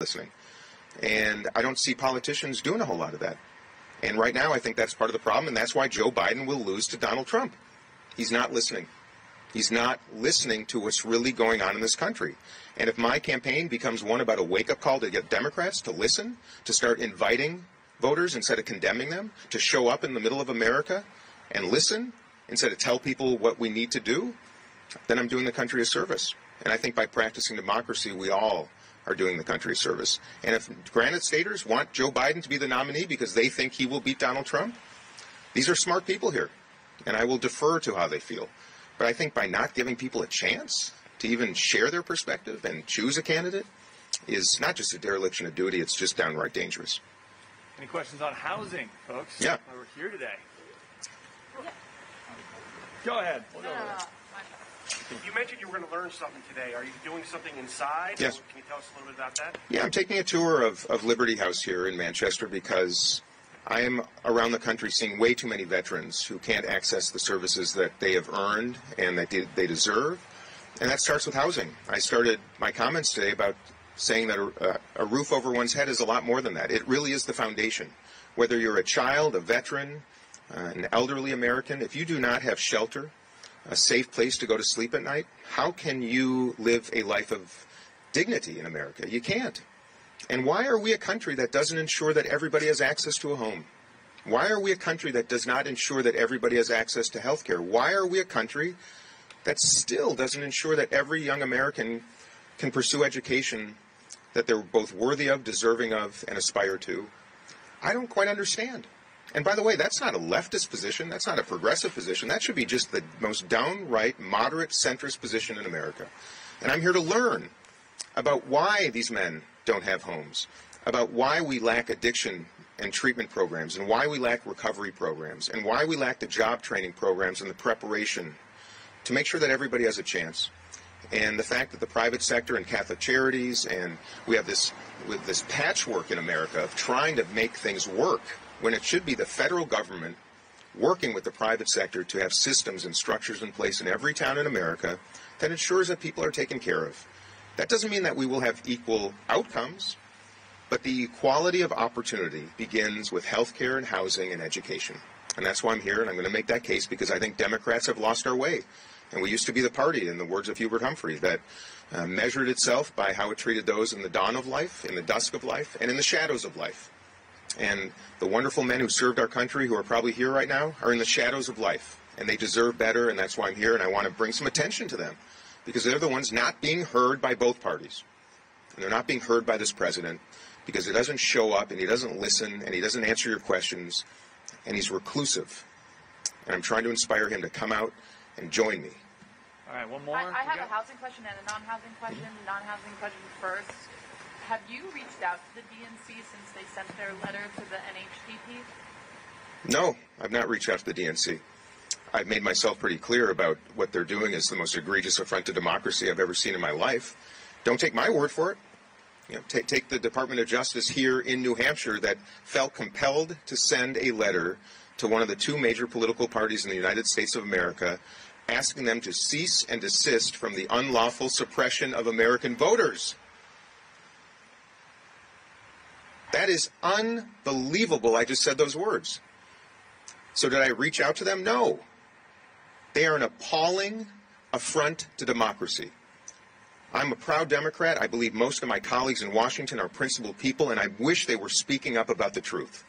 listening. And I don't see politicians doing a whole lot of that. And right now, I think that's part of the problem, and that's why Joe Biden will lose to Donald Trump. He's not listening. He's not listening to what's really going on in this country. And if my campaign becomes one about a wake-up call to get Democrats to listen, to start inviting voters instead of condemning them, to show up in the middle of America and listen instead of tell people what we need to do, then I'm doing the country a service. And I think by practicing democracy, we all are doing the country a service. And if Granite Staters want Joe Biden to be the nominee because they think he will beat Donald Trump, these are smart people here, and I will defer to how they feel. But I think by not giving people a chance to even share their perspective and choose a candidate is not just a dereliction of duty, it's just downright dangerous. Any questions on housing, folks? Yeah. Why we're here today. Yeah. Go ahead. We'll go over there. You mentioned you were going to learn something today. Are you doing something inside? Yes. Can you tell us a little bit about that? Yeah, I'm taking a tour of Liberty House here in Manchester because I am around the country seeing way too many veterans who can't access the services that they have earned and that they deserve. And that starts with housing. I started my comments today about saying that a roof over one's head is a lot more than that. It really is the foundation. Whether you're a child, a veteran, an elderly American, if you do not have shelter, a safe place to go to sleep at night, how can you live a life of dignity in America? You can't. And why are we a country that doesn't ensure that everybody has access to a home? Why are we a country that does not ensure that everybody has access to health care? Why are we a country that still doesn't ensure that every young American can pursue education that they're both worthy of, deserving of, and aspire to? I don't quite understand. And by the way, that's not a leftist position. That's not a progressive position. That should be just the most downright moderate centrist position in America. And I'm here to learn about why these men don't have homes, about why we lack addiction and treatment programs, and why we lack recovery programs, and why we lack the job training programs and the preparation to make sure that everybody has a chance. And the fact that the private sector and Catholic charities, and we have this patchwork in America of trying to make things work, when it should be the federal government working with the private sector to have systems and structures in place in every town in America that ensures that people are taken care of. That doesn't mean that we will have equal outcomes, but the equality of opportunity begins with health care and housing and education. And that's why I'm here, and I'm going to make that case because I think Democrats have lost our way. And we used to be the party, in the words of Hubert Humphrey, that measured itself by how it treated those in the dawn of life, in the dusk of life, and in the shadows of life. And the wonderful men who served our country, who are probably here right now, are in the shadows of life. And they deserve better, and that's why I'm here, and I want to bring some attention to them. Because they're the ones not being heard by both parties. And they're not being heard by this president because he doesn't show up, and he doesn't listen, and he doesn't answer your questions, and he's reclusive. And I'm trying to inspire him to come out and join me. All right, one more. I have a housing question and a non-housing question. Non-housing question first. Have you reached out to the DNC since they sent their letter to the NHDP? No, I've not reached out to the DNC. I've made myself pretty clear about what they're doing is the most egregious affront to democracy I've ever seen in my life. Don't take my word for it. You know, take the Department of Justice here in New Hampshire that felt compelled to send a letter to one of the two major political parties in the United States of America, asking them to cease and desist from the unlawful suppression of American voters. That is unbelievable. I just said those words. So did I reach out to them? No. They are an appalling affront to democracy. I'm a proud Democrat. I believe most of my colleagues in Washington are principled people, and I wish they were speaking up about the truth.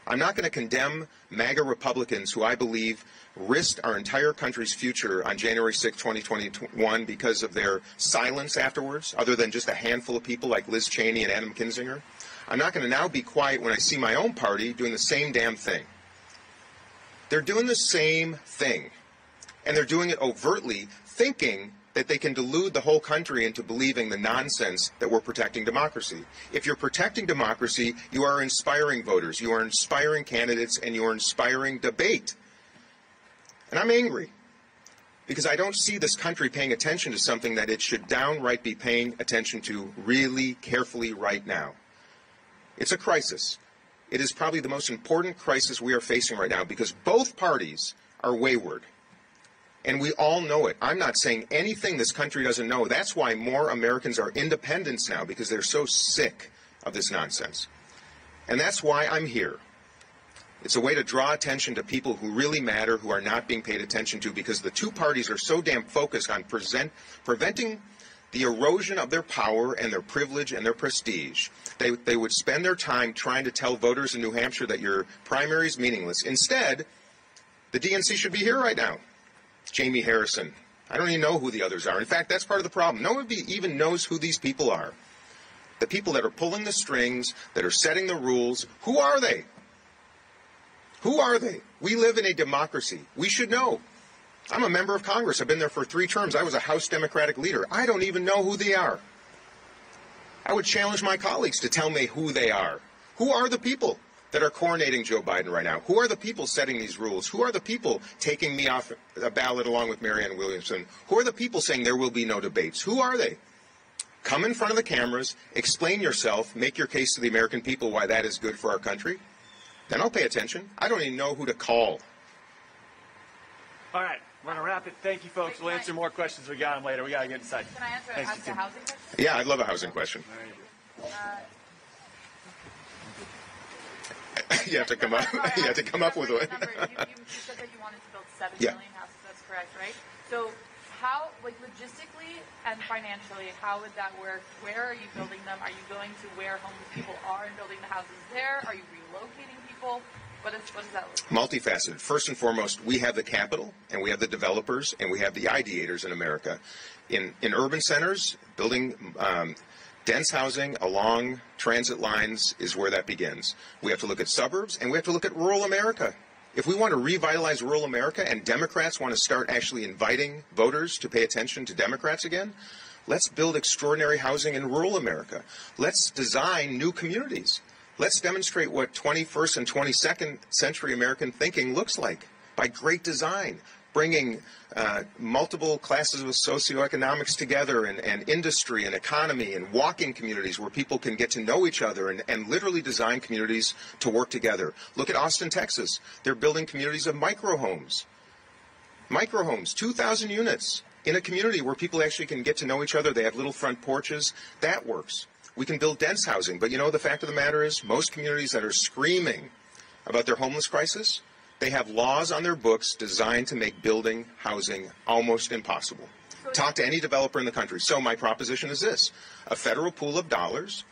I'm not going to condemn MAGA Republicans who I believe risked our entire country's future on January 6, 2021 because of their silence afterwards, other than just a handful of people like Liz Cheney and Adam Kinzinger. I'm not going to now be quiet when I see my own party doing the same damn thing. They're doing the same thing, and they're doing it overtly, thinking that they can delude the whole country into believing the nonsense that we're protecting democracy. If you're protecting democracy, you are inspiring voters, you are inspiring candidates, and you are inspiring debate. And I'm angry because I don't see this country paying attention to something that it should downright be paying attention to really carefully right now. It's a crisis. It is probably the most important crisis we are facing right now because both parties are wayward. And we all know it. I'm not saying anything this country doesn't know. That's why more Americans are independents now, because they're so sick of this nonsense. And that's why I'm here. It's a way to draw attention to people who really matter, who are not being paid attention to, because the two parties are so damn focused on preventing the erosion of their power and their privilege and their prestige. They would spend their time trying to tell voters in New Hampshire that your primary is meaningless. Instead, the DNC should be here right now. Jamie Harrison. I don't even know who the others are. In fact, that's part of the problem. No one even knows who these people are. The people that are pulling the strings, that are setting the rules, who are they? Who are they? We live in a democracy. We should know. I'm a member of Congress. I've been there for 3 terms. I was a House Democratic leader. I don't even know who they are. I would challenge my colleagues to tell me who they are. Who are the people that are coronating Joe Biden right now? Who are the people setting these rules? Who are the people taking me off a ballot along with Marianne Williamson? Who are the people saying there will be no debates? Who are they? Come in front of the cameras, explain yourself, make your case to the American people why that is good for our country. Then I'll pay attention. I don't even know who to call. All right, we're going to wrap it. Thank you, folks. We'll answer more questions. We got them later. We got to get inside. Can I answer a housing question? Yeah, I'd love a housing question. You have to come up. You have to come up with one. You said that you wanted to build 7 million houses. That's correct, right? So, how, like logistically and financially, how would that work? Where are you building them? Are you going to where homeless people are and building the houses there? Are you relocating people? What does that look like? Multifaceted. First and foremost, we have the capital, and we have the developers, and we have the ideators in America. In urban centers, building dense housing along transit lines is where that begins. We have to look at suburbs, and we have to look at rural America. If we want to revitalize rural America and Democrats want to start actually inviting voters to pay attention to Democrats again, let's build extraordinary housing in rural America. Let's design new communities. Let's demonstrate what 21st and 22nd century American thinking looks like by great design, bringing multiple classes of socioeconomics together and industry and economy and walking communities where people can get to know each other and literally design communities to work together. Look at Austin, Texas. They're building communities of microhomes. Microhomes, 2,000 units in a community where people actually can get to know each other. They have little front porches. That works. We can build dense housing. But you know, the fact of the matter is most communities that are screaming about their homeless crisis, they have laws on their books designed to make building housing almost impossible. Talk to any developer in the country. So my proposition is this: a federal pool of dollars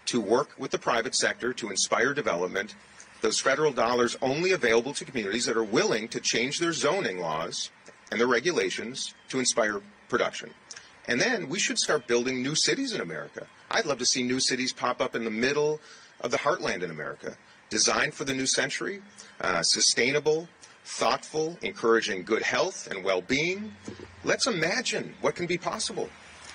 to work with the private sector to inspire development. Those federal dollars only available to communities that are willing to change their zoning laws and their regulations to inspire production. And then we should start building new cities in America. I'd love to see new cities pop up in the middle of the heartland in America, designed for the new century, sustainable, thoughtful, encouraging good health and well-being. Let's imagine what can be possible.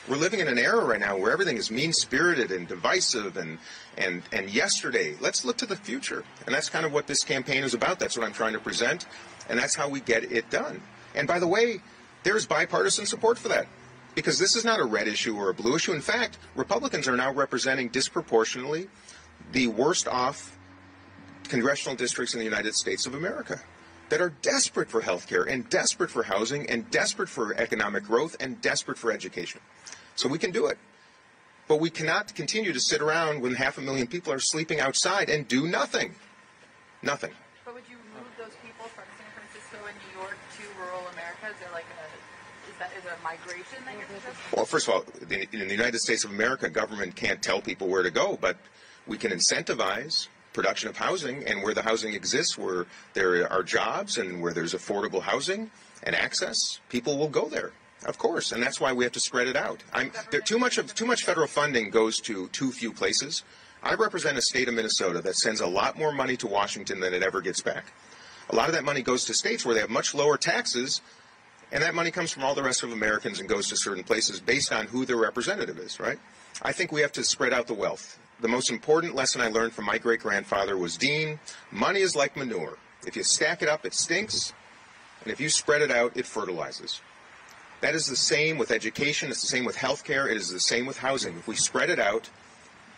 We're living in an era right now where everything is mean-spirited and divisive and yesterday. Let's look to the future. And that's kind of what this campaign is about. That's what I'm trying to present. And that's how we get it done. And by the way, there's bipartisan support for that. Because this is not a red issue or a blue issue. In fact, Republicans are now representing disproportionately the worst off congressional districts in the United States of America that are desperate for health care and desperate for housing and desperate for economic growth and desperate for education. So we can do it. But we cannot continue to sit around when 500,000 people are sleeping outside and do nothing. Nothing. But would you move those people from San Francisco and New York to rural America? Is there like is there a migration that you're suggesting? Well, first of all, in the United States of America, government can't tell people where to go, but we can incentivize production of housing, and where the housing exists, where there are jobs and where there's affordable housing and access, people will go there, of course, and that's why we have to spread it out. Too much federal funding goes to too few places. I represent a state of Minnesota that sends a lot more money to Washington than it ever gets back. A lot of that money goes to states where they have much lower taxes, and that money comes from all the rest of Americans and goes to certain places based on who their representative is, right? I think we have to spread out the wealth. The most important lesson I learned from my great-grandfather was, Dean, money is like manure. If you stack it up, it stinks, and if you spread it out, it fertilizes. That is the same with education. It's the same with health care. It is the same with housing. If we spread it out,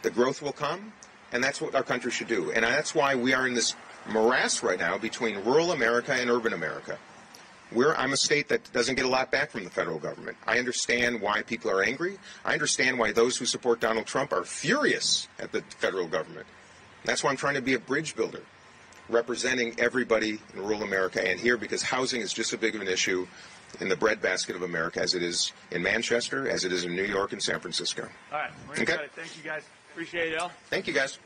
the growth will come, and that's what our country should do. And that's why we are in this morass right now between rural America and urban America. I'm a state that doesn't get a lot back from the federal government. I understand why people are angry. I understand why those who support Donald Trump are furious at the federal government. That's why I'm trying to be a bridge builder, representing everybody in rural America and here, because housing is just as big of an issue in the breadbasket of America as it is in Manchester, as it is in New York and San Francisco. All right. We're Okay. Thank you, guys. Appreciate it, Al. Thank you, guys.